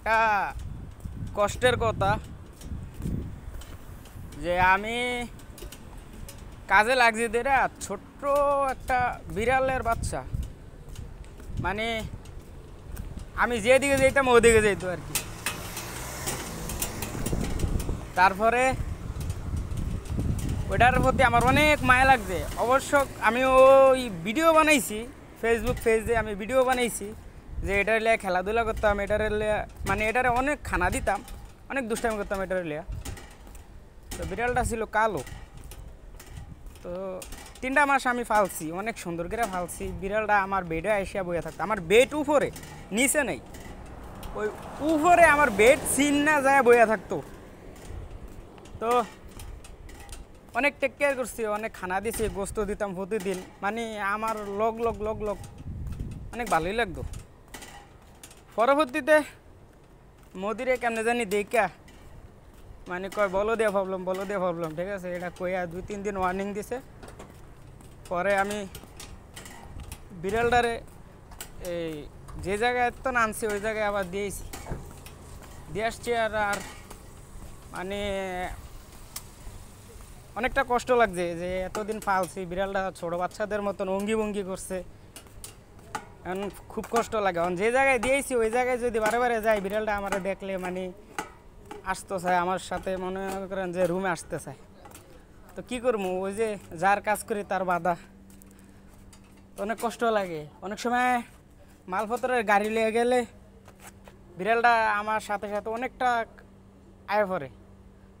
একটা কষ্টের কথা যে আমি কাজে লাগছি দেরা ছোট্ট একটা বিড়ালের বাচ্চা, মানে আমি যেদিকে যেতাম ওদিকে যেত আর কি। তারপরে ওটার প্রতি আমার অনেক মায়া লাগছে। অবশ্য আমি ওই ভিডিও বানাইছি, ফেসবুক পেজে আমি ভিডিও বানাইছি যে এটার লিয়া খেলাধুলা করতাম, এটার লিয়া মানে এটারে অনেক খানা দিতাম, অনেক দুষ্টামি করতাম এটার লিয়া। তো বিড়ালটা ছিল কালো। তো 3টা মাস আমি ফালছি, অনেক সুন্দর করে ফালছি। বিড়ালটা আমার বেডে এসে বইয়া থাকতো, আমার বেড উপরে, নিচে নেই, ওই উপরে আমার বেড সিন না যায় বইয়া থাকতো। তো অনেক টেক কেয়ার করছি, অনেক খানা দিছি, গোস্ত দিতাম প্রতিদিন, মানে আমার লগ অনেক ভালোই লাগতো। পরবর্তীতে মোদিরে কেমনে জানি দেখা মানে কয় বলো দিয়ে ভাবলাম, ঠিক আছে, এটা কইয়া 2-3 দিন ওয়ার্নিং দিছে। পরে আমি বিড়ালটারে এই যে জায়গায় তো আনছি ওই জায়গায় আবার দিয়ে আসছি। আর মানে অনেকটা কষ্ট লাগছে যে এতদিন পালছি, বিড়ালটা ছোটো বাচ্চাদের মতন অঙ্গি ভঙ্গি করছে, এখন খুব কষ্ট লাগে। এখন যে জায়গায় দিয়েছি ওই জায়গায় যদি বারে যাই, বিড়ালটা আমার দেখলে মানে আসতে চায় আমার সাথে, মনে করেন যে রুমে আসতে চায়। তো কী করবো, ওই যে যার কাজ করি তার বাধা, অনেক কষ্ট লাগে। অনেক সময় মালপত্রের গাড়ি নিয়ে গেলে বিড়ালটা আমার সাথে অনেকটা আয় পড়ে।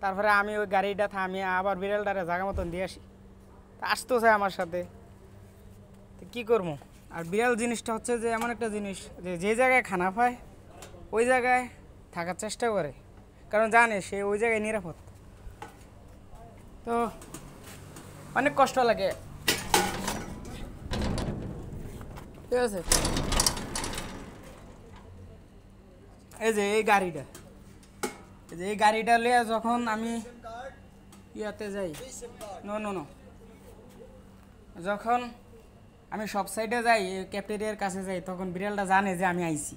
তারপরে আমি ওই গাড়িটা থামিয়ে আবার বিড়ালটারে জায়গা মতন দিয়ে আসি, আসতে চায় আমার সাথে। তো কী করবো। আর বিড়াল জিনিসটা হচ্ছে যে এমন একটা জিনিস যে জায়গায় খানা পায় ওই জায়গায় থাকার চেষ্টা করে, কারণ জানে সে ওই জায়গায় নিরাপদ। তো অনেক কষ্ট লাগে, ঠিক আছে। এই যে এই গাড়িটা লিয়ে যখন আমি ইয়াতে যাই, নো যখন আমি সব সাইডে যাই, ক্যাফেটেরিয়ার কাছে যাই, তখন বিড়ালটা জানে যে আমি আইছি,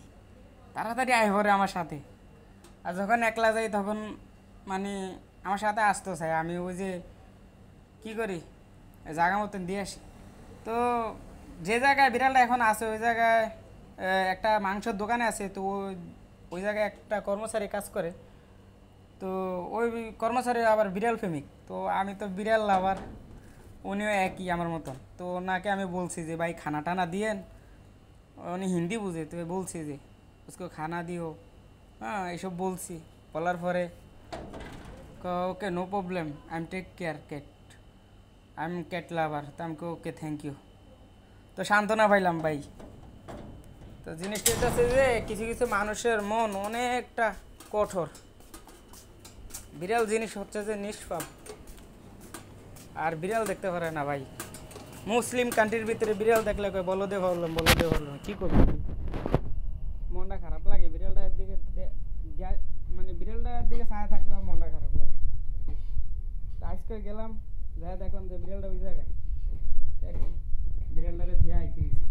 তাড়াতাড়ি আয় পড়ে আমার সাথে। আর যখন একলা যাই তখন মানে আমার সাথে আসতে চাই। আমি ওই যে কী করি, জায়গা মতন দিয়ে আসি। তো যে জায়গায় বিড়ালটা এখন আছে ওই জায়গায় একটা মাংসের দোকানে আছে। তো ওই জায়গায় একটা কর্মচারী কাজ করে। তো ওই কর্মচারী আবার বিড়াল প্রেমিক। তো আমি তো বিড়াল লাভার, উনিও একই আমার মতন। তো ওনাকে আমি বলছি যে ভাই খানা টানা দিয়েন, উনি হিন্দি বুঝে, তো বলছি যে उसको খানা দিও, হ্যাঁ এইসব বলছি। বলার পরে okay no problem, I am take care cat, I am cat lover. তো আমি ওকে থ্যাংক ইউ। তো সান্ত্বনা পাইলাম ভাই। তো জিনিসটা হচ্ছে যে কিছু মানুষের মন অনেকটা কঠোর। বিড়াল জিনিস হচ্ছে যে নিষ্পাপ, আর বিড়াল দেখতে পারে না ভাই। মুসলিম কান্ট্রির ভিতরে বিড়াল দেখলে বলো দে ভাবলাম, কী করবো, মনটা খারাপ লাগে। বিড়ালটার দিকে মানে বিড়ালটার দিকে ছায়া থাকলেও মনটা খারাপ লাগে। তো আজকে গেলাম, যাই দেখলাম যে বিড়ালটা ওই জায়গায়, বিড়ালটারে ধুয়ে আইতে গেছি।